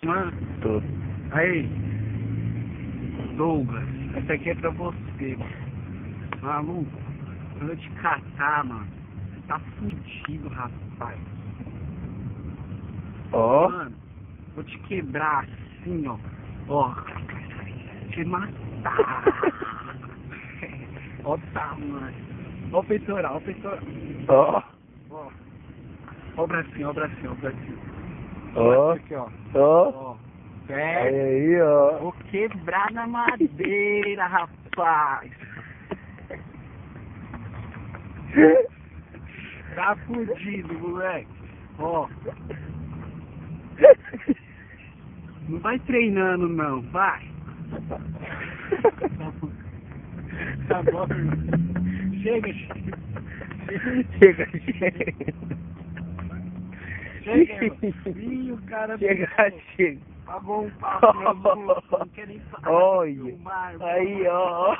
Mano, Tô. aí, Douglas, essa aqui é pra você, mano. Maluco, quando eu te catar, mano, você tá fudido, rapaz. Ó. Mano, vou te quebrar assim, ó. Ó, te matar. Ó o tamanho. Ó o peitoral, ó o peitoral. Ó. Ó. Ó o bracinho, ó o bracinho, ó o bracinho. Ó. Aqui, ó. Ó. Ó. Aí, Certo? aí, ó. Vou quebrar na madeira, rapaz. Tá fudido, moleque. Ó. Não vai treinando, não. Vai. Tá bom. Chega, chega. Chega, chega. Chega, filho, cara. Chega, chega. Pagou um papo, meu irmão. Não quer nem falar. Olha. Aí, ó.